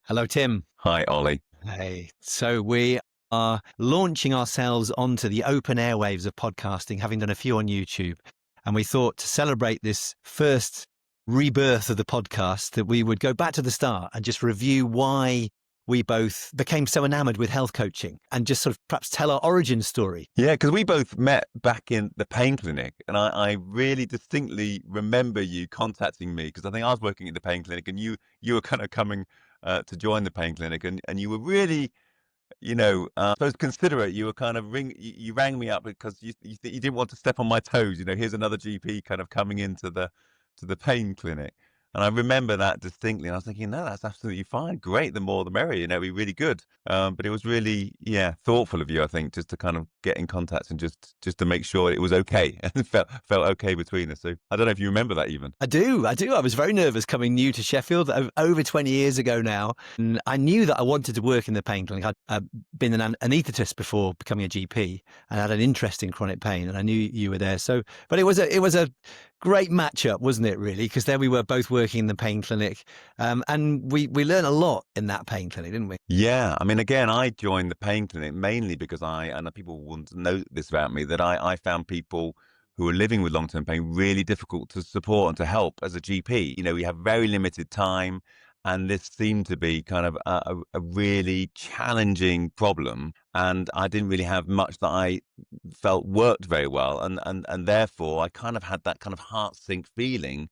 Hello, Tim. Hi, Ollie. Hey. So we are launching ourselves onto the open airwaves of podcasting, having done a few on YouTube. And we thought to celebrate this first rebirth of the podcast that we would go back to the start and just review why we both became so enamored with health coaching and just sort of perhaps tell our origin story. Yeah, because we both met back in the pain clinic, and I really distinctly remember you contacting me because I think I was working at the pain clinic, and you were kind of coming to join the pain clinic, and you were really, I suppose considerate. You were kind of you rang me up because you didn't want to step on my toes. Here's another GP kind of coming into the pain clinic. And I remember that distinctly. And I was thinking, no, that's absolutely fine. Great. The more, the merrier. It'd be really good. But it was really, yeah, thoughtful of you, I think, just to kind of get in contact and just to make sure it was okay and felt okay between us. So I don't know if you remember that even. I do. I was very nervous coming new to Sheffield over 20 years ago now. And I knew that I wanted to work in the pain clinic. I'd been an anaesthetist before becoming a GP and had an interest in chronic pain. And I knew you were there. So, but it was a great matchup, wasn't it, really? Because there we were both working in the pain clinic. And we learned a lot in that pain clinic, didn't we? Yeah. I mean, again, I joined the pain clinic mainly because and people wouldn't know this about me, that I found people who were living with long-term pain really difficult to support and to help as a GP. We have very limited time, and this seemed to be kind of a really challenging problem. And I didn't really have much that I felt worked very well. And therefore, I kind of had that kind of heart sink feeling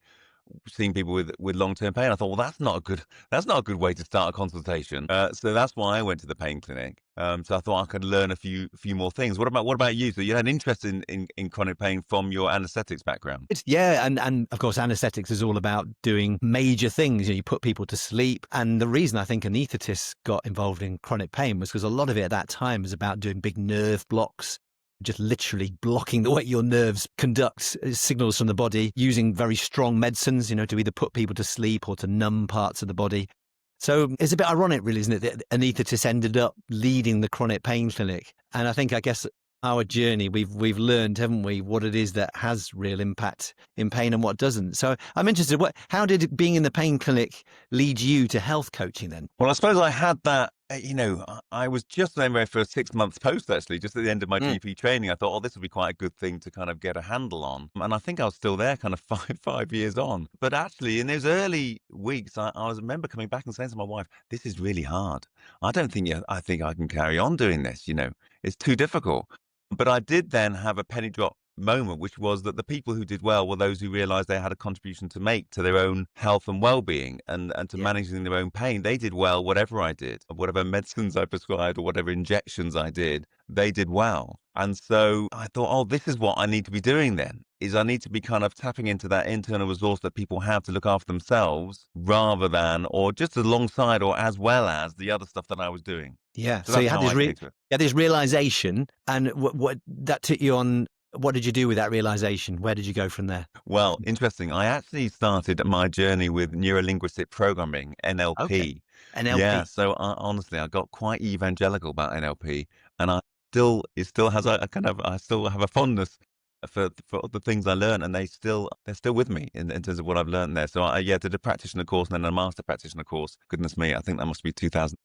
seeing people with long-term pain. I thought, well, that's not a good way to start a consultation. So that's why I went to the pain clinic. So I thought I could learn a few more things. What about you? So you had an interest in chronic pain from your anesthetics background. Yeah, and of course, anesthetics is all about doing major things. You put people to sleep. And the reason I think anaesthetists got involved in chronic pain was because a lot of it at that time was about doing big nerve blocks, just literally blocking the way your nerves conduct signals from the body, using very strong medicines, to either put people to sleep or to numb parts of the body. So it's a bit ironic, really, isn't it, that anaesthetists ended up leading the chronic pain clinic. And I guess our journey, we've learned, haven't we, what it is that has real impact in pain and what doesn't. So I'm interested, how did being in the pain clinic lead you to health coaching then? Well, I suppose I had that, I was just then there for a 6 months post, actually, just at the end of my GP training. I thought, oh, this would be quite a good thing to kind of get a handle on. And I think I was still there kind of five years on. But actually, in those early weeks, remember coming back and saying to my wife, this is really hard. I think I can carry on doing this, it's too difficult. But I did then have a penny drop moment, which was that the people who did well were those who realized they had a contribution to make to their own health and well-being and to managing their own pain. They did well, whatever I did, whatever medicines I prescribed or whatever injections I did, they did well. And so I thought, oh, this is what I need to be doing then, is I need to be kind of tapping into that internal resource that people have to look after themselves rather than, or just alongside or as well as the other stuff that I was doing. Yeah. So So that's you had how I came to it. this realization, and what that took you on. What did you do with that realization? Where did you go from there? Well, interesting. I actually started my journey with neuro-linguistic programming, Okay. NLP. Yeah, NLP. so honestly, I got quite evangelical about NLP, and it still has I still have a fondness for the things I learned, and they're still with me in terms of what I've learned there. So I did a practitioner course and then a master practitioner course. Goodness me, I think that must be 2000.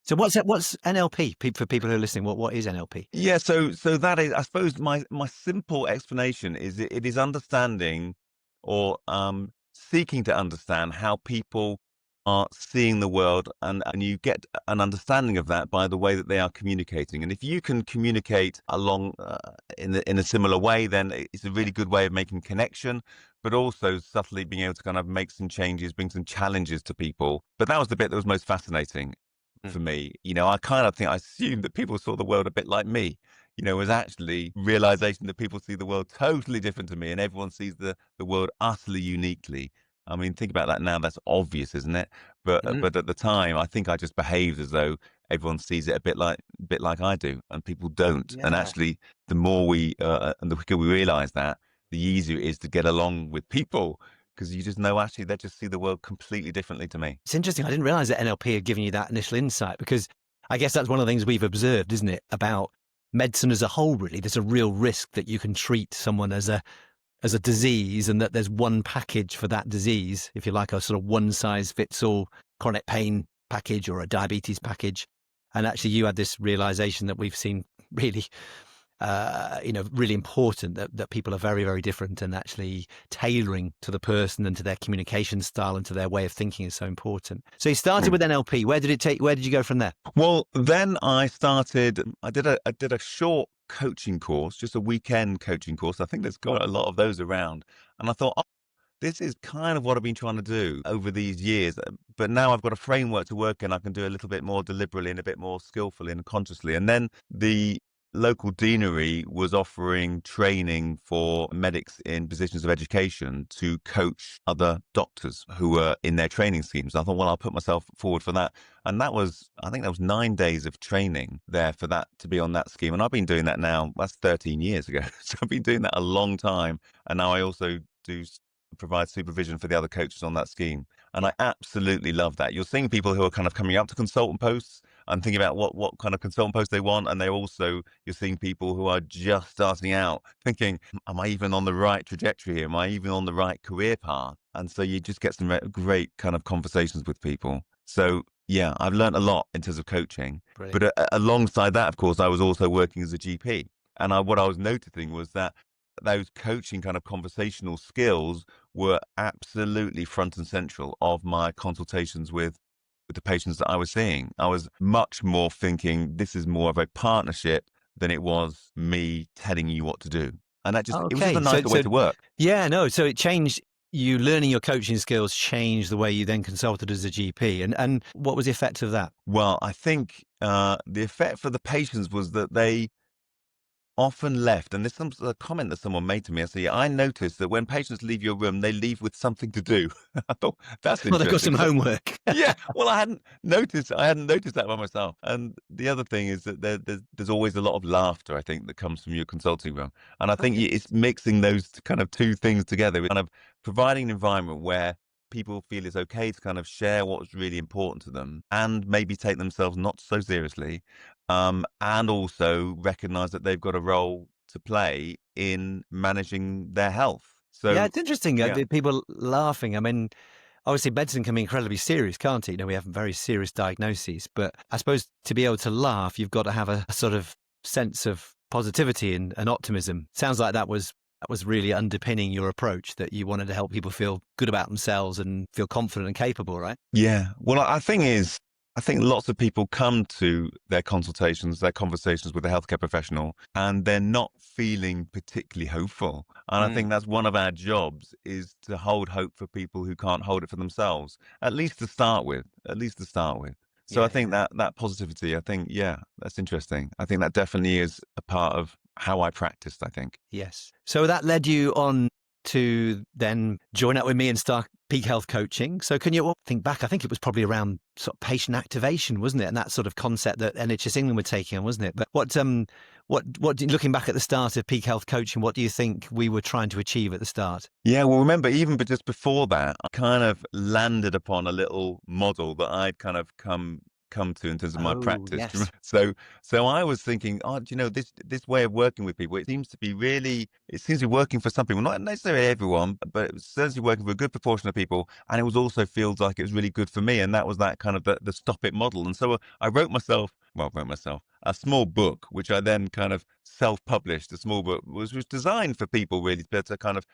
So what's NLP? For people who are listening, what is NLP? Yeah, so that is, I suppose, my simple explanation is it is understanding or seeking to understand how people are seeing the world, and you get an understanding of that by the way that they are communicating. And if you can communicate along in a similar way, then it's a really good way of making connection, but also subtly being able to kind of make some changes, bring some challenges to people. But that was the bit that was most fascinating for me. I kind of think I assumed that people saw the world a bit like me. Was actually realization that people see the world totally different to me, and everyone sees the world utterly uniquely. I mean, think about that now. That's obvious, isn't it? But at the time, I think I just behaved as though everyone sees it a bit like I do, and people don't. And Yeah. actually, the more and the quicker we realize that, the easier it is to get along with people because you just know actually they just see the world completely differently to me. It's interesting. I didn't realize that NLP had given you that initial insight, because I guess that's one of the things we've observed, isn't it, about medicine as a whole, really. There's a real risk that you can treat someone as a disease, and that there's one package for that disease, if you like, a sort of one size fits all chronic pain package or a diabetes package. And actually you had this realization that we've seen really really important that people are very, very different, and actually tailoring to the person and to their communication style and to their way of thinking is so important. So you started with NLP. Where did you go from there? Well, then I did a short coaching course, just a weekend coaching course. I think there's got a lot of those around. And I thought, oh, this is kind of what I've been trying to do over these years. But now I've got a framework to work in. I can do a little bit more deliberately and a bit more skillfully and consciously. And then the local deanery was offering training for medics in positions of education to coach other doctors who were in their training schemes. I thought, well, I'll put myself forward for that. And I think that was 9 days of training there for that to be on that scheme. And I've been doing that now, that's 13 years ago. So I've been doing that a long time. And now I also do provide supervision for the other coaches on that scheme. And I absolutely love that. You're seeing people who are kind of coming up to consultant posts and thinking about what kind of consultant post they want. And you're seeing people who are just starting out thinking, am I even on the right trajectory here? Am I even on the right career path? And so you just get some great kind of conversations with people. So yeah, I've learned a lot in terms of coaching. Brilliant. But alongside that, of course, I was also working as a GP. And what I was noticing was that those coaching kind of conversational skills were absolutely front and central of my consultations with the patients that I was seeing. I was much more thinking this is more of a partnership than it was me telling you what to do. And it was just Okay. a nicer way to work. Yeah, no. So it changed. You learning your coaching skills changed the way you then consulted as a GP. And what was the effect of that? Well, I think the effect for the patients was that they often left, and this is a comment that someone made to me. I said, yeah, I noticed that when patients leave your room, they leave with something to do. I thought that's Well, they've got interesting. some homework. Yeah, well, I hadn't noticed. I hadn't noticed that by myself. And the other thing is that there's always a lot of laughter, I think, that comes from your consulting room. And I think Okay. it's mixing those kind of two things together, kind of providing an environment where people feel it's okay to kind of share what's really important to them and maybe take themselves not so seriously, and also recognize that they've got a role to play in managing their health. Yeah, So, it's interesting. yeah. The people laughing. I mean, obviously, medicine can be incredibly serious, can't it? We have very serious diagnoses, but I suppose to be able to laugh, you've got to have a sort of sense of positivity and optimism. Sounds like that was really underpinning your approach, that you wanted to help people feel good about themselves and feel confident and capable, right? Yeah. Well, I think lots of people come to their consultations, their conversations with a healthcare professional, and they're not feeling particularly hopeful. And I think Mm. that's one of our jobs, is to hold hope for people who can't hold it for themselves, at least to start with, at least to start with. So I Yeah, think yeah. that positivity, I think, yeah, that's interesting. I think that definitely is a part of how I practiced, I think. Yes. So that led you on to then join up with me and start Peak Health Coaching. So can you think back? I think it was probably around sort of patient activation, wasn't it? And that sort of concept that NHS England were taking on, wasn't it? But looking back at the start of Peak Health Coaching, what do you think we were trying to achieve at the start? Yeah, well, remember, even but just before that, I kind of landed upon a little model that I'd kind of come to in terms of my Oh, practice. Do you yes. remember? So I was thinking, oh, do you know, this way of working with people, it seems to be working for some people, not necessarily everyone, but it was certainly working for a good proportion of people. And it was also feels like it was really good for me. And that was that kind of the stop it model. And so I wrote myself a small book, which I then kind of self-published. A small book was designed for people really to kind of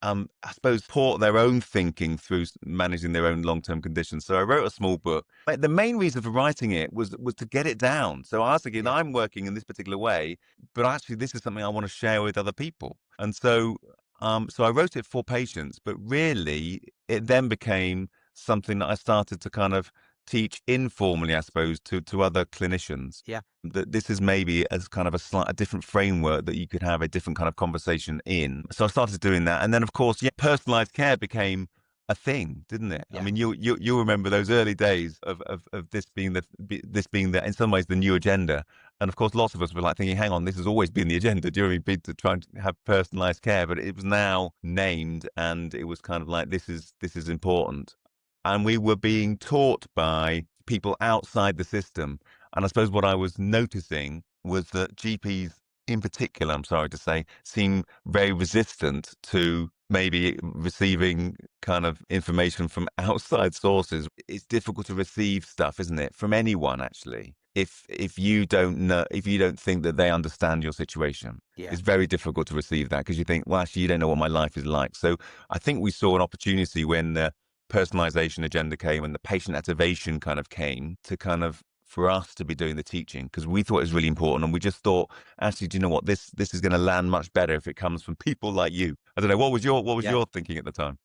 I suppose, port their own thinking through managing their own long-term conditions. So I wrote a small book. But the main reason for writing it was to get it down. So I was thinking, Yeah. I'm working in this particular way, but actually this is something I want to share with other people. And so I wrote it for patients, but really it then became something that I started to kind of teach informally, I suppose, to other clinicians, Yeah. that this is maybe as kind of a different framework that you could have a different kind of conversation in. So I started doing that. And then, of course, yeah, personalized care became a thing, didn't it? I Yeah. mean, you remember those early days of this being the, in some ways, the new agenda. And of course, lots of us were like thinking, hang on, this has always been the agenda. Do you know what I mean? Been to try and have personalized care, but it was now named, and it was kind of like, this is important. And we were being taught by people outside the system. And I suppose what I was noticing was that GPs in particular, I'm sorry to say, seem very resistant to maybe receiving kind of information from outside sources. It's difficult to receive stuff, isn't it, from anyone actually. If you don't know, if you don't think that they understand your situation, Yeah. it's very difficult to receive that because you think, well, actually, you don't know what my life is like. So I think we saw an opportunity when the personalization agenda came and the patient activation kind of came to kind of for us to be doing the teaching because we thought it was really important and we just thought actually do you know what this is going to land much better if it comes from people like you. I don't know what was Yeah. your thinking at the time.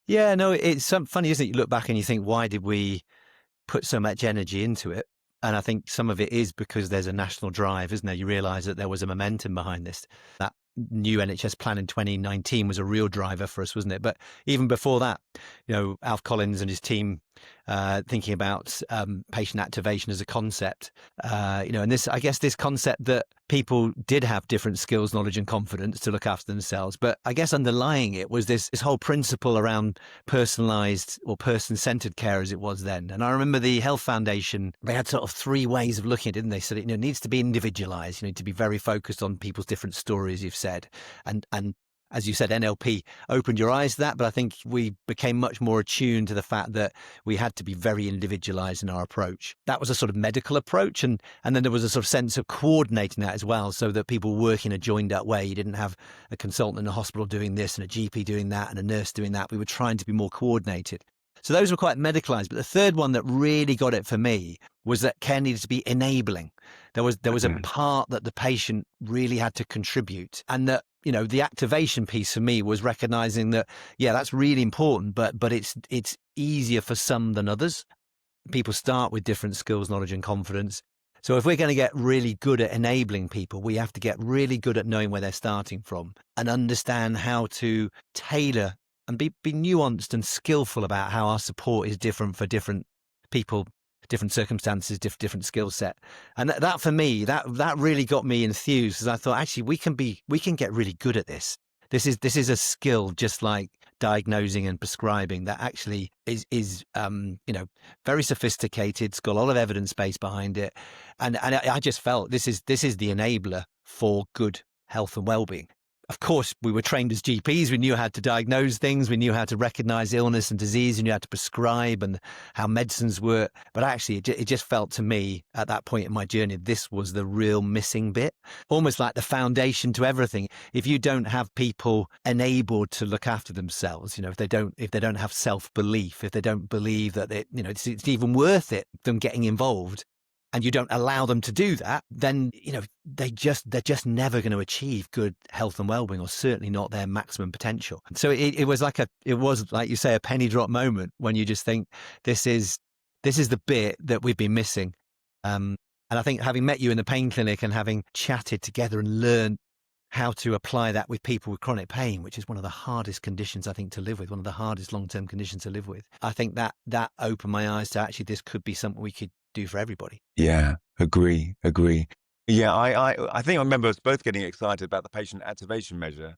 Yeah, no, it's funny, isn't it? You look back and you think, why did we put so much energy into it? And I think some of it is because there's a national drive, isn't there? You realise that there was a momentum behind this. That new NHS plan in 2019 was a real driver for us, wasn't it? But even before that, Alf Collins and his team thinking about patient activation as a concept, and this, I guess, this concept that people did have different skills, knowledge, and confidence to look after themselves. But I guess underlying it was this whole principle around personalised or person-centred care, as it was then. And I remember the Health Foundation, they had sort of three ways of looking at it, didn't they? So it needs to be individualised. You need to be very focused on people's different stories, you've said, and as you said, NLP opened your eyes to that, but I think we became much more attuned to the fact that we had to be very individualized in our approach. That was a sort of medical approach, and then there was a sort of sense of coordinating that as well, so that people work in a joined up way. You didn't have a consultant in a hospital doing this and a GP doing that and a nurse doing that. We were trying to be more coordinated. So those were quite medicalized. But the third one that really got it for me was that care needed to be enabling. There was a part that the patient really had to contribute, and that the activation piece for me was recognizing that, yeah, that's really important, but it's easier for some than others. People start with different skills, knowledge, and confidence. So if we're going to get really good at enabling people, we have to get really good at knowing where they're starting from and understand how to tailor and be nuanced and skillful about how our support is different for different people, different circumstances, different skill set. And that for me, that really got me enthused, because I thought, actually, we can get really good at this. This is a skill, just like diagnosing and prescribing, that actually is very sophisticated. It's got a lot of evidence base behind it, and I just felt this is the enabler for good health and well-being. Of course, we were trained as GPs. We knew how to diagnose things. We knew how to recognize illness and disease. We knew how to prescribe and how medicines work. But actually, it just felt to me at that point in my journey, this was the real missing bit, almost like the foundation to everything. If you don't have people enabled to look after themselves, if they don't have self-belief, if they don't believe that it's even worth it, them getting involved, and you don't allow them to do that, then they're just never going to achieve good health and well-being, or certainly not their maximum potential. So it was like you say, a penny drop moment when you just think, this is the bit that we've been missing. And I think, having met you in the pain clinic and having chatted together and learned how to apply that with people with chronic pain, which is one of the hardest conditions, I think, to live with, one of the hardest long-term conditions to live with, I think that opened my eyes to, actually, this could be something we could do for everybody. Yeah, agree. Yeah, I think I remember us both getting excited about the patient activation measure,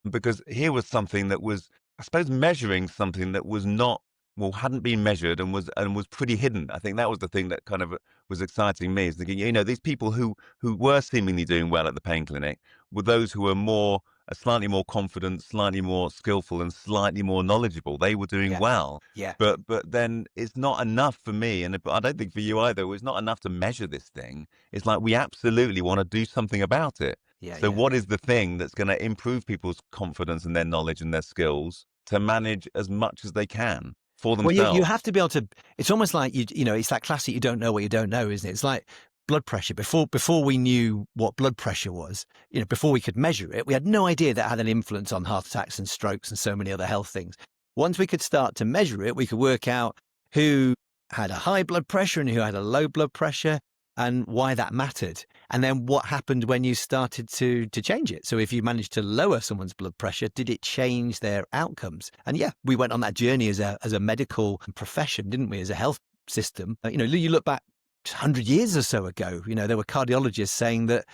because here was something that was, I suppose, measuring something that was not, well, hadn't been measured and was pretty hidden. I think that was the thing that kind of was exciting me, is thinking, these people who were seemingly doing well at the pain clinic were those who were slightly more confident, slightly more skillful, and slightly more knowledgeable. They were doing well. Yeah. But then it's not enough for me, and I don't think for you either. It's not enough to measure this thing. It's like, we absolutely want to do something about it. Yeah. So what is the thing that's going to improve people's confidence and their knowledge and their skills to manage as much as they can for Well, themselves? you have to be able to. It's almost like it's that classic, you don't know what you don't know, isn't it? It's like blood pressure. Before we knew what blood pressure was, before we could measure it, we had no idea that had an influence on heart attacks and strokes and so many other health things. Once we could start to measure it, we could work out who had a high blood pressure and who had a low blood pressure, and why that mattered. And then what happened when you started to change it. So if you managed to lower someone's blood pressure, did it change their outcomes? And yeah, we went on that journey as a medical profession, didn't we, as a health system? You look back 100 years or so ago, there were cardiologists saying that,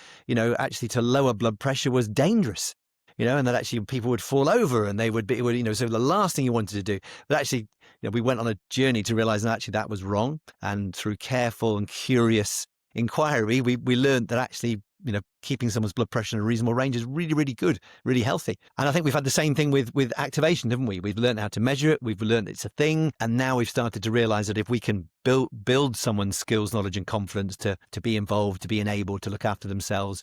actually to lower blood pressure was dangerous, and that actually people would fall over and they would be, so the last thing you wanted to do. But actually, we went on a journey to realize that actually that was wrong. And through careful and curious inquiry, we learned that actually keeping someone's blood pressure in a reasonable range is really, really good, really healthy. And I think we've had the same thing with activation, haven't we? We've learned how to measure it. We've learned it's a thing. And now we've started to realize that if we can build someone's skills, knowledge and confidence to be involved, to be enabled, to look after themselves,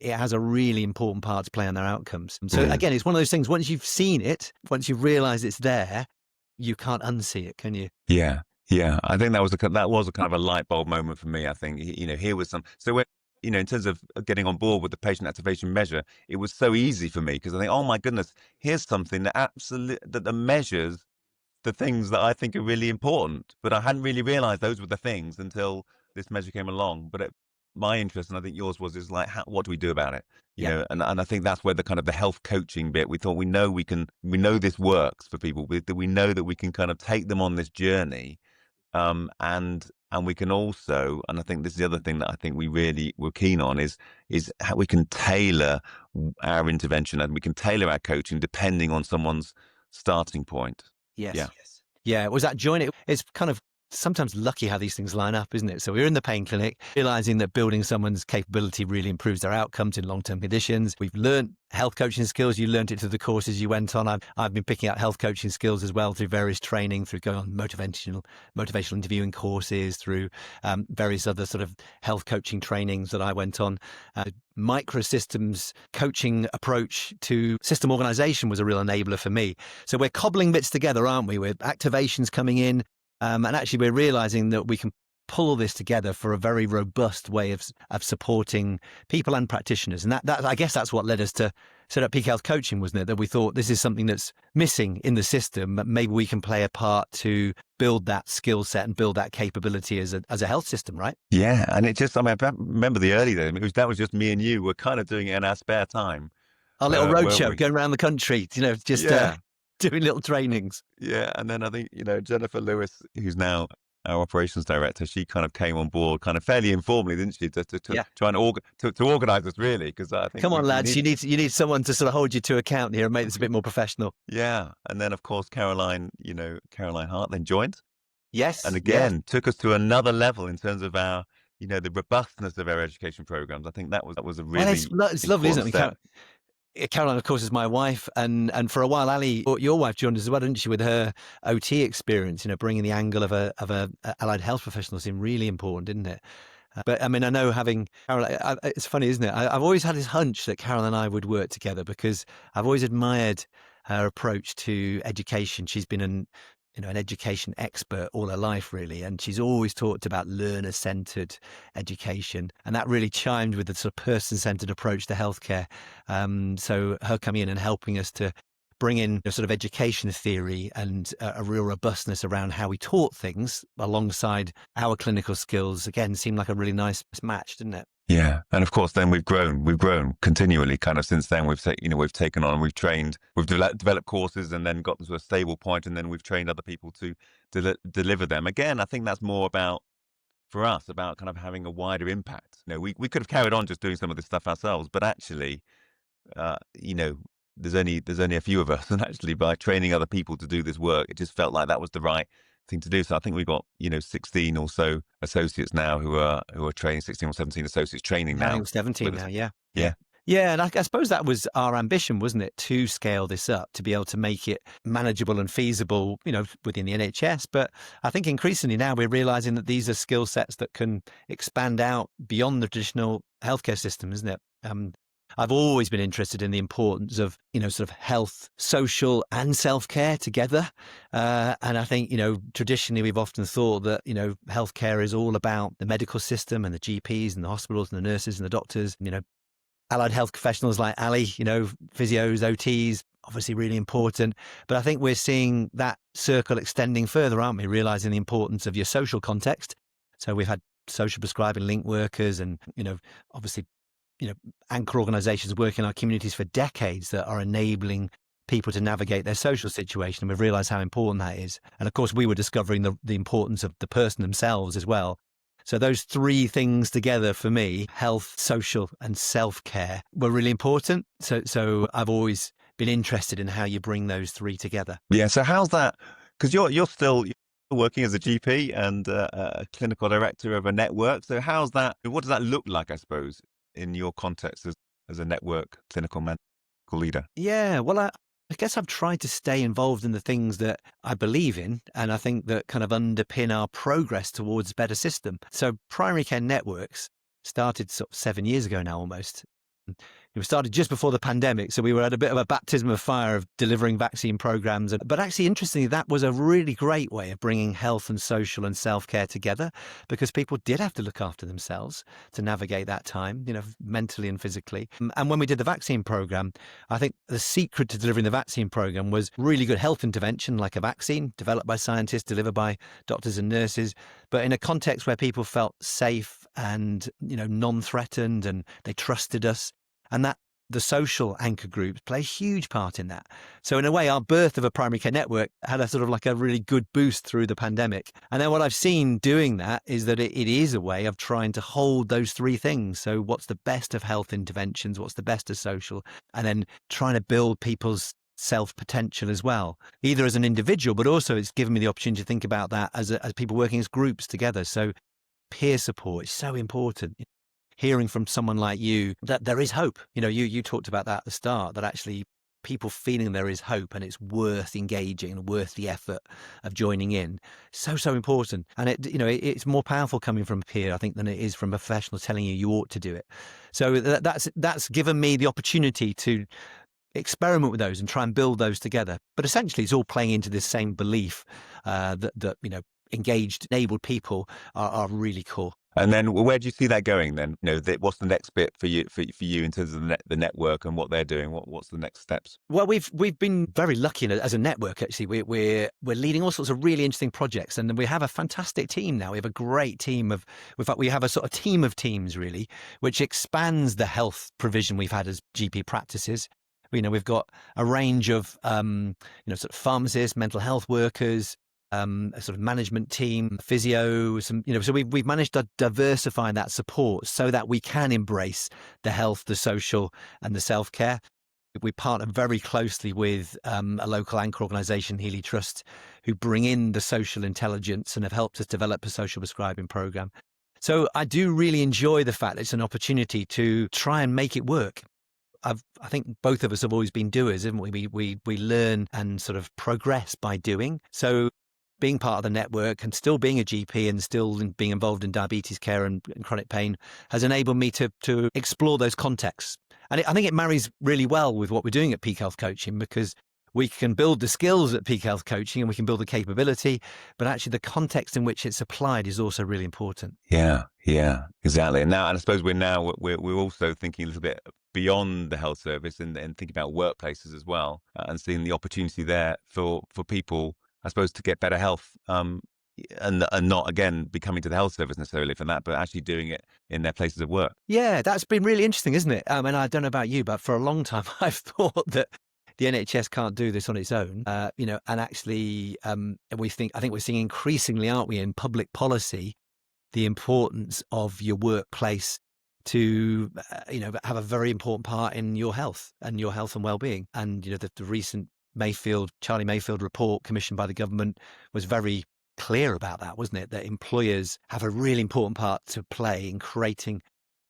it has a really important part to play on their outcomes. And so again, it's one of those things, once you've seen it, once you've realized it's there, you can't unsee it, can you? Yeah. Yeah. I think that was a kind of a light bulb moment for me. I think, here was so when, in terms of getting on board with the patient activation measure, it was so easy for me because I think, oh my goodness, here's something that measures the things that I think are really important. But I hadn't really realized those were the things until this measure came along. But my interest, and I think yours is like, what do we do about it? Yeah. And I think that's where the kind of the health coaching bit, we thought we know this works for people. We know that we can kind of take them on this journey. And we can also, and I think this is the other thing that I think we really were keen on is how we can tailor our intervention and we can tailor our coaching depending on someone's starting point. Yes. Yeah. Yeah. It was that joint. It's kind of sometimes lucky how these things line up, isn't it? So we were in the pain clinic, realizing that building someone's capability really improves their outcomes in long-term conditions. We've learned health coaching skills. You learned it through the courses you went on. I've been picking up health coaching skills as well through various training, through going on motivational interviewing courses, through various other sort of health coaching trainings that I went on. Microsystems coaching approach to system organization was a real enabler for me. So we're cobbling bits together, aren't we? With activations coming in. And actually, we're realizing that we can pull all this together for a very robust way of supporting people and practitioners. And that I guess that's what led us to set up Peak Health Coaching, wasn't it? That we thought this is something that's missing in the system, but maybe we can play a part to build that skill set and build that capability as a health system, right? Yeah. And I remember the early days. That was just me and you. We're kind of doing it in our spare time. Our little roadshow going around the country, just doing little trainings. Yeah. And then I think, Jennifer Lewis, who's now our operations director, she kind of came on board kind of fairly informally, didn't she? To try and organize us really. Because I think, come on, lads, you need someone to sort of hold you to account here and make this a bit more professional. Yeah. And then of course, Caroline Hart then joined. Yes. And again, took us to another level in terms of our, the robustness of our education programs. I think that was a really it's lovely, isn't it? Caroline, of course, is my wife, and for a while, Ali, your wife, joined us as well, didn't she, with her OT experience? Bringing the angle of a allied health professional seemed really important, didn't it? But I mean, I know having Caroline, it's funny, isn't it? I've always had this hunch that Carol and I would work together because I've always admired her approach to education. She's been an education expert all her life, really. And she's always talked about learner-centered education. And that really chimed with the sort of person-centered approach to healthcare. So her coming in and helping us to bring in a sort of education theory and a real robustness around how we taught things alongside our clinical skills, again, seemed like a really nice match, didn't it? Yeah. And of course, then we've grown continually kind of since then. We've taken on, we've trained, we've developed courses and then got to a stable point, and then we've trained other people to deliver them. Again, I think that's more about, for us, about kind of having a wider impact. We could have carried on just doing some of this stuff ourselves, but actually, there's only a few of us, and actually by training other people to do this work, it just felt like that was the right thing to do. So I think we've got 16 or so associates now who are training, 16 or 17 associates training now. 17 now, yeah. Yeah, and I suppose that was our ambition, wasn't it, to scale this up, to be able to make it manageable and feasible, within the NHS. But I think increasingly now we're realizing that these are skill sets that can expand out beyond the traditional healthcare system, isn't it? I've always been interested in the importance of, sort of health, social and self-care together. And I think, traditionally we've often thought that, healthcare is all about the medical system and the GPs and the hospitals and the nurses and the doctors, allied health professionals like Ali, physios, OTs, obviously really important. But I think we're seeing that circle extending further, aren't we? Realizing the importance of your social context. So we've had social prescribing link workers and, obviously, anchor organizations working in our communities for decades that are enabling people to navigate their social situation. And we've realized how important that is. And of course, we were discovering the importance of the person themselves as well. So those three things together for me, health, social and self-care, were really important. So I've always been interested in how you bring those three together. Yeah. So how's that? Because you're still working as a GP and a clinical director of a network. So how's that? What does that look like, I suppose? in your context as a network clinical medical leader? Yeah, well, I guess I've tried to stay involved in the things that I believe in, and I think that kind of underpin our progress towards a better system. So primary care networks started sort of 7 years ago now, almost. It was started just before the pandemic, so we were at a bit of a baptism of fire of delivering vaccine programs. But actually, interestingly, that was a really great way of bringing health and social and self-care together, because people did have to look after themselves to navigate that time, mentally and physically. And when we did the vaccine program, I think the secret to delivering the vaccine program was really good health intervention, like a vaccine developed by scientists, delivered by doctors and nurses, but in a context where people felt safe and, non-threatened, and they trusted us. And that the social anchor groups play a huge part in that. So in a way, our birth of a primary care network had a sort of like a really good boost through the pandemic. And then what I've seen doing that is that it is a way of trying to hold those three things. So what's the best of health interventions? What's the best of social? And then trying to build people's self potential as well, either as an individual, but also it's given me the opportunity to think about that as people working as groups together. So peer support is so important. Hearing from someone like you that there is hope. You talked about that at the start, that actually people feeling there is hope and it's worth engaging and worth the effort of joining in. So important. And it's more powerful coming from a peer, I think, than it is from a professional telling you ought to do it. So that's given me the opportunity to experiment with those and try and build those together. But essentially, it's all playing into this same belief that engaged, enabled people are really core. And then where do you see that going then? What's the next bit for you in terms of the network and what they're doing? What's the next steps? Well, we've been very lucky as a network. Actually, we're leading all sorts of really interesting projects, and we have a fantastic team now. We have a great team in fact, we have a sort of team of teams really, which expands the health provision we've had as GP practices. We've got a range of sort of pharmacists, mental health workers, a sort of management team, physio, so we've managed to diversify that support so that we can embrace the health, the social, and the self-care. We partner very closely with a local anchor organisation, Healy Trust, who bring in the social intelligence and have helped us develop a social prescribing programme. So I do really enjoy the fact that it's an opportunity to try and make it work. I think both of us have always been doers, haven't we? We learn and sort of progress by doing. So being part of the network and still being a GP and still being involved in diabetes care and chronic pain has enabled me to explore those contexts. And I think it marries really well with what we're doing at Peak Health Coaching, because we can build the skills at Peak Health Coaching and we can build the capability, but actually the context in which it's applied is also really important. Yeah, exactly. And I suppose we're also thinking a little bit beyond the health service and thinking about workplaces as well, and seeing the opportunity there for people, I suppose, to get better health, and not, again, be coming to the health service necessarily for that, but actually doing it in their places of work. Yeah, that's been really interesting, isn't it? And I don't know about you, but for a long time, I've thought that the NHS can't do this on its own, and actually, I think we're seeing increasingly, aren't we, in public policy, the importance of your workplace to, have a very important part in your health and well-being. And, the recent Charlie Mayfield report commissioned by the government was very clear about that, wasn't it? That employers have a really important part to play in creating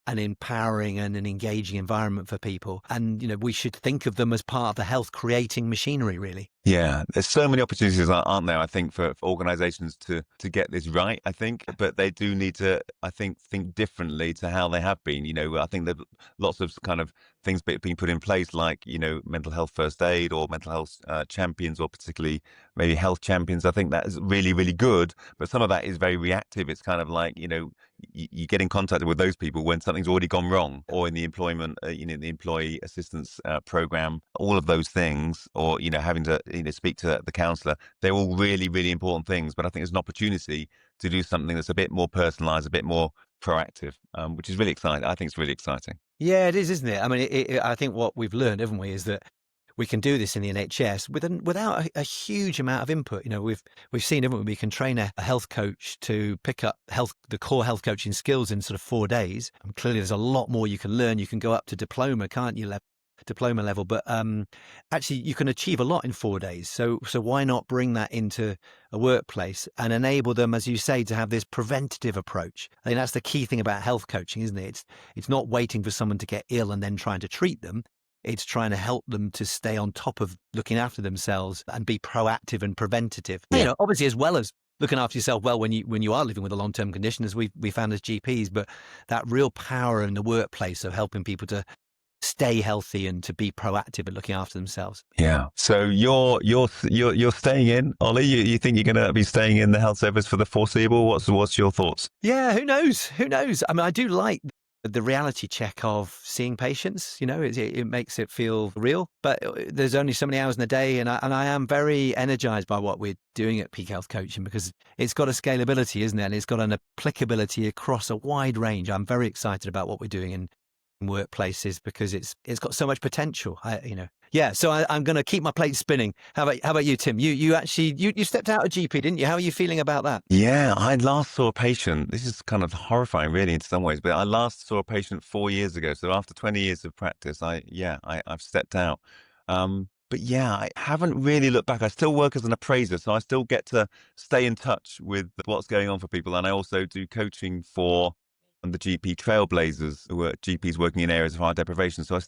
an empowering and an engaging environment for people. And, we should think of them as part of the health creating machinery, really. Yeah, there's so many opportunities, aren't there, I think, for organizations to get this right, I think. But they do need to, I think differently to how they have been. I think there's lots of kind of things being put in place, like, mental health first aid or mental health champions, or particularly maybe health champions. I think that is really, really good. But some of that is very reactive. It's kind of like, you get in contact with those people when something's already gone wrong, or in the employment, the employee assistance program, all of those things, or, having to, speak to the counsellor. They're all really, really important things. But I think there's an opportunity to do something that's a bit more personalised, a bit more proactive, which is really exciting. I think it's really exciting. Yeah, it is, isn't it? I mean, I think what we've learned, haven't we, is that we can do this in the NHS without a huge amount of input. We've seen, haven't we? We can train a health coach to pick up the core health coaching skills in sort of 4 days. And clearly, there's a lot more you can learn. You can go up to diploma, can't you? diploma level, but actually you can achieve a lot in 4 days. So why not bring that into a workplace and enable them, as you say, to have this preventative approach? I think that's the key thing about health coaching, isn't it? It's not waiting for someone to get ill and then trying to treat them. It's trying to help them to stay on top of looking after themselves and be proactive and preventative. Yeah. Obviously, as well as looking after yourself well when you are living with a long-term condition, as we found as GPs, but that real power in the workplace of helping people to stay healthy and to be proactive at looking after themselves. Yeah. So you're staying in, Ollie? You think you're going to be staying in the health service for the foreseeable? What's your thoughts? Yeah, who knows? Who knows? I mean, I do like the reality check of seeing patients. It makes it feel real, but there's only so many hours in a day, and I am very energized by what we're doing at Peak Health Coaching, because it's got a scalability, isn't it? And it's got an applicability across a wide range. I'm very excited about what we're doing in workplaces because it's got so much potential. So I'm going to keep my plate spinning. How about you, Tim? You actually you stepped out of GP, didn't you? How are you feeling about that? Yeah, I last saw a patient. This is kind of horrifying, really, in some ways. But I last saw a patient 4 years ago. So after 20 years of practice, I've stepped out. But yeah, I haven't really looked back. I still work as an appraiser, so I still get to stay in touch with what's going on for people, and I also do coaching for the GP trailblazers, who are GPs working in areas of high deprivation. So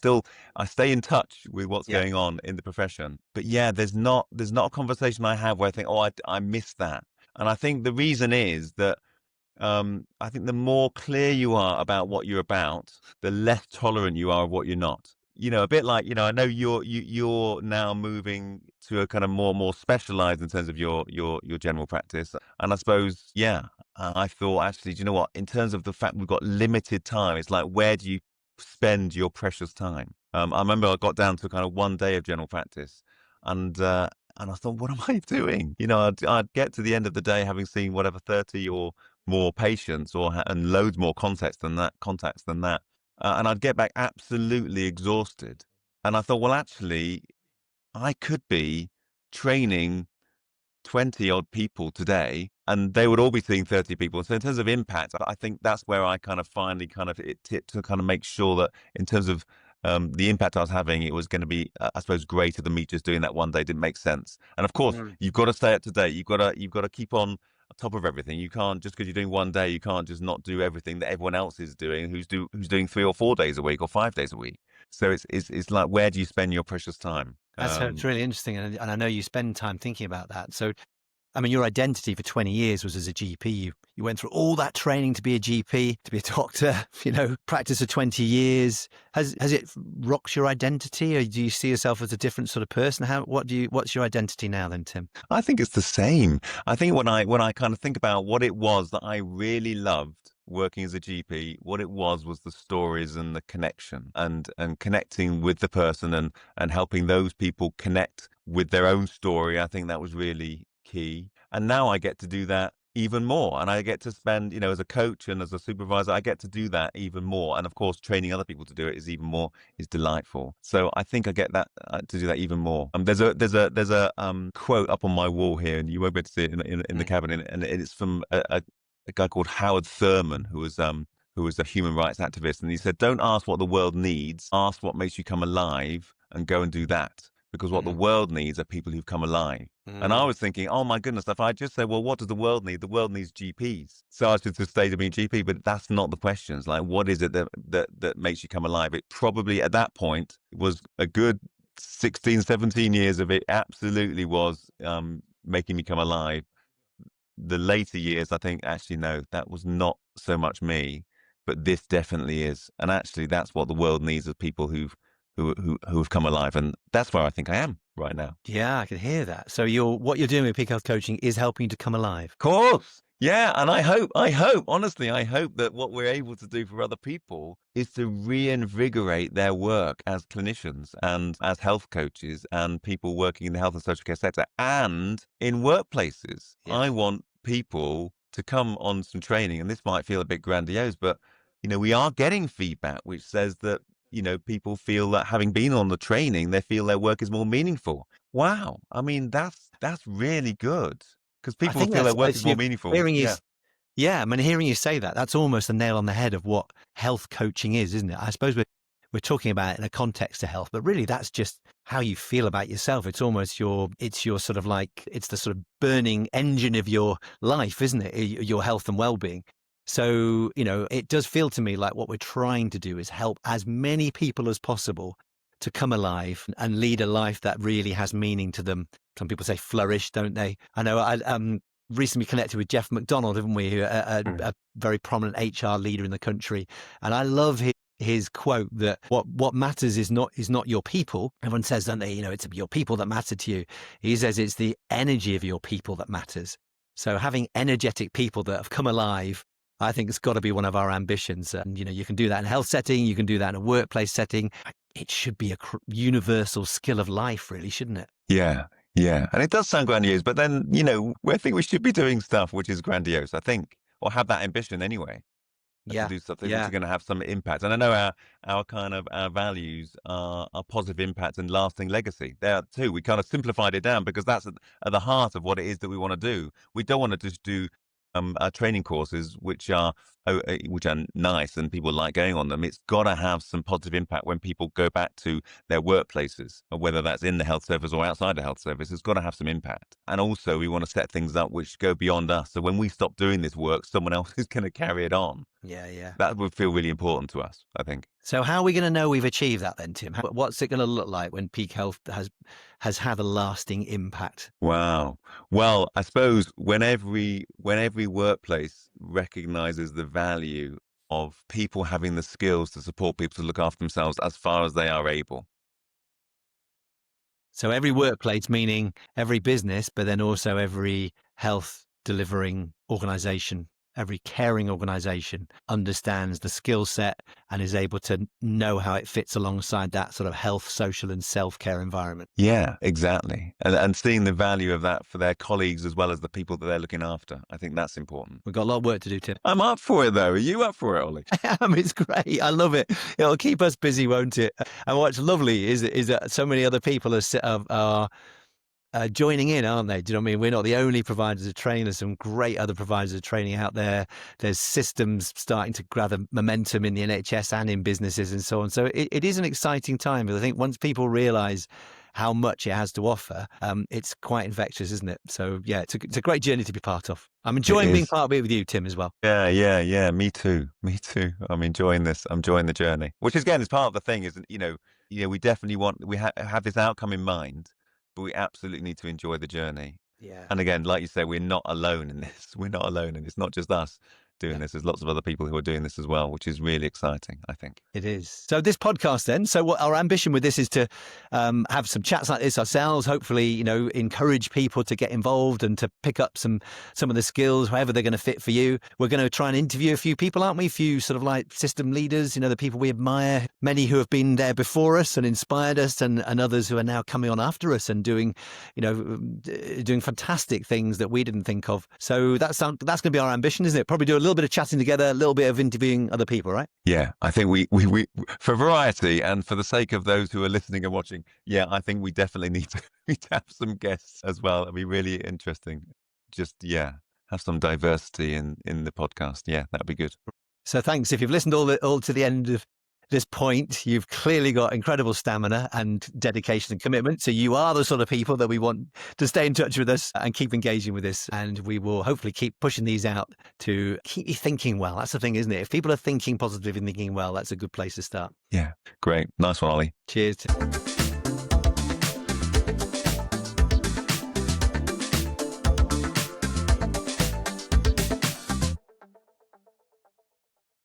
I stay in touch with what's going on in the profession. But yeah, there's not a conversation I have where I think, oh, I miss that. And I think the reason is that I think the more clear you are about what you're about, the less tolerant you are of what you're not. A bit like, I know you're now moving to a kind of more specialized in terms of your general practice. And I suppose, I thought actually, do you know what? In terms of the fact we've got limited time, it's like, where do you spend your precious time? I remember I got down to kind of 1 day of general practice, and I thought, what am I doing? I'd get to the end of the day having seen whatever 30 or more patients, and loads more contacts than that, and I'd get back absolutely exhausted. And I thought, well, actually, I could be training 20 odd people today, and they would all be seeing 30 people. So in terms of impact, I think that's where I kind of finally it tipped to kind of make sure that in terms of the impact I was having, it was going to be, I suppose, greater than me just doing that 1 day. Didn't make sense. And of course, you've got to stay up to date. You've got to keep on top of everything. You can't, just because you're doing 1 day, you can't just not do everything that everyone else is doing, who's doing 3 or 4 days a week or 5 days a week. So it's like, where do you spend your precious time? It's really interesting, and I know you spend time thinking about that. So, I mean, your identity for 20 years was as a GP. You went through all that training to be a GP, to be a doctor, practice for 20 years. Has it rocked your identity, or do you see yourself as a different sort of person? What's your identity now then, Tim? I think it's the same. I think when I kind of think about what it was that I really loved working as a GP, what it was the stories and the connection and connecting with the person and helping those people connect with their own story. I think that was really key. And now I get to do that even more. And I get to spend, as a coach and as a supervisor, I get to do that even more. And of course, training other people to do it is delightful. So I think I get that to do that even more. There's a quote up on my wall here, and you won't be able to see it in the cabinet, and it's from a guy called Howard Thurman, who was a human rights activist. And he said, "Don't ask what the world needs, ask what makes you come alive, and go and do that. Because what the world needs are people who've come alive." And I was thinking, oh my goodness, if I just say, well, what does the world need? The world needs GPs. So I should just stay to being GP, but that's not the question. It's like, what is it that makes you come alive? It probably at that point was a good 16, 17 years of it absolutely was making me come alive. The later years, I think, actually, no, that was not so much me, but this definitely is. And actually, that's what the world needs, is people who have come alive. And that's where I think I am right now. Yeah, I can hear that. So what you're doing with Peak Health Coaching is helping you to come alive. Of course. Yeah. And I hope, honestly, I hope that what we're able to do for other people is to reinvigorate their work as clinicians and as health coaches and people working in the health and social care sector and in workplaces. Yes. I want people to come on some training, and this might feel a bit grandiose, but we are getting feedback which says that people feel that having been on the training, they feel their work is more meaningful. Wow. I mean, that's really good, because people feel their work is more meaningful. I mean, hearing you say that, that's almost a nail on the head of what health coaching is, isn't it? I suppose we're talking about it in a context of health, but really that's just how you feel about yourself. It's almost it's your sort of like, it's the sort of burning engine of your life, isn't it? Your health and well-being. So, it does feel to me like what we're trying to do is help as many people as possible to come alive and lead a life that really has meaning to them. Some people say flourish, don't they? I know I recently connected with Jeff McDonald, haven't we? A very prominent HR leader in the country. And I love his quote that what matters is not your people. Everyone says, don't they, it's your people that matter to you. He says it's the energy of your people that matters. So having energetic people that have come alive, I think it's got to be one of our ambitions. And, you can do that in a health setting. You can do that in a workplace setting. It should be a universal skill of life, really, shouldn't it? Yeah. Yeah. And it does sound grandiose, but then, I think we should be doing stuff which is grandiose, I think, or have that ambition anyway. To do something which is going to have some impact. And I know our values are positive impact and lasting legacy. There too, we kind of simplified it down because that's at the heart of what it is that we want to do. We don't want to just do training courses which are nice and people like going on them. It's got to have some positive impact when people go back to their workplaces, or whether that's in the health service or outside the health service. It's got to have some impact. And also we want to set things up which go beyond us. So when we stop doing this work, someone else is going to carry it on. Yeah. That would feel really important to us, I think. So how are we going to know we've achieved that then, Tim? What's it going to look like when peak health has had a lasting impact? Wow. Well, I suppose when every workplace recognizes the value of people having the skills to support people to look after themselves as far as they are able. So every workplace, meaning every business, but then also every health delivering organization, every caring organization understands the skill set and is able to know how it fits alongside that sort of health, social and self-care environment. Yeah, exactly. And seeing the value of that for their colleagues as well as the people that they're looking after. I think that's important. We've got a lot of work to do, Tim. I'm up for it, though. Are you up for it, Ollie? I am. It's great. I love it. It'll keep us busy, won't it? And what's lovely is that so many other people are joining in, aren't they? Do you know what I mean? We're not the only providers of training. There's some great other providers of training out there. There's systems starting to gather momentum in the NHS and in businesses and so on. So it is an exciting time. But I think once people realise how much it has to offer, it's quite infectious, isn't it? So yeah, it's a great journey to be part of. I'm enjoying being part of it with you, Tim, as well. Yeah. Me too. I'm enjoying this. I'm enjoying the journey, which again is part of the thing. Isn't we definitely have this outcome in mind. But we absolutely need to enjoy the journey. Yeah. And again, like you say, we're not alone in this. We're not alone. And it's not just us doing this. There's lots of other people who are doing this as well, which is really exciting, I think. It is. So this podcast then, what our ambition with this is to have some chats like this ourselves, hopefully, encourage people to get involved and to pick up some of the skills, however they're going to fit for you. We're going to try and interview a few people, aren't we? A few sort of like system leaders, the people we admire, many who have been there before us and inspired us, and others who are now coming on after us and doing fantastic things that we didn't think of. So that's going to be our ambition, isn't it? Probably do a little bit of chatting together, a little bit of interviewing other people, right? Yeah, I think we for variety and for the sake of those who are listening and watching, yeah, I think we definitely need to have some guests as well. It'd be really interesting. Just, have some diversity in the podcast. Yeah, that'd be good. So thanks. If you've listened all to the end of this point, you've clearly got incredible stamina and dedication and commitment. So you are the sort of people that we want to stay in touch with us and keep engaging with us. And we will hopefully keep pushing these out to keep you thinking well. That's the thing, isn't it? If people are thinking positive and thinking well, that's a good place to start. Yeah, great. Nice one, Ollie. Cheers.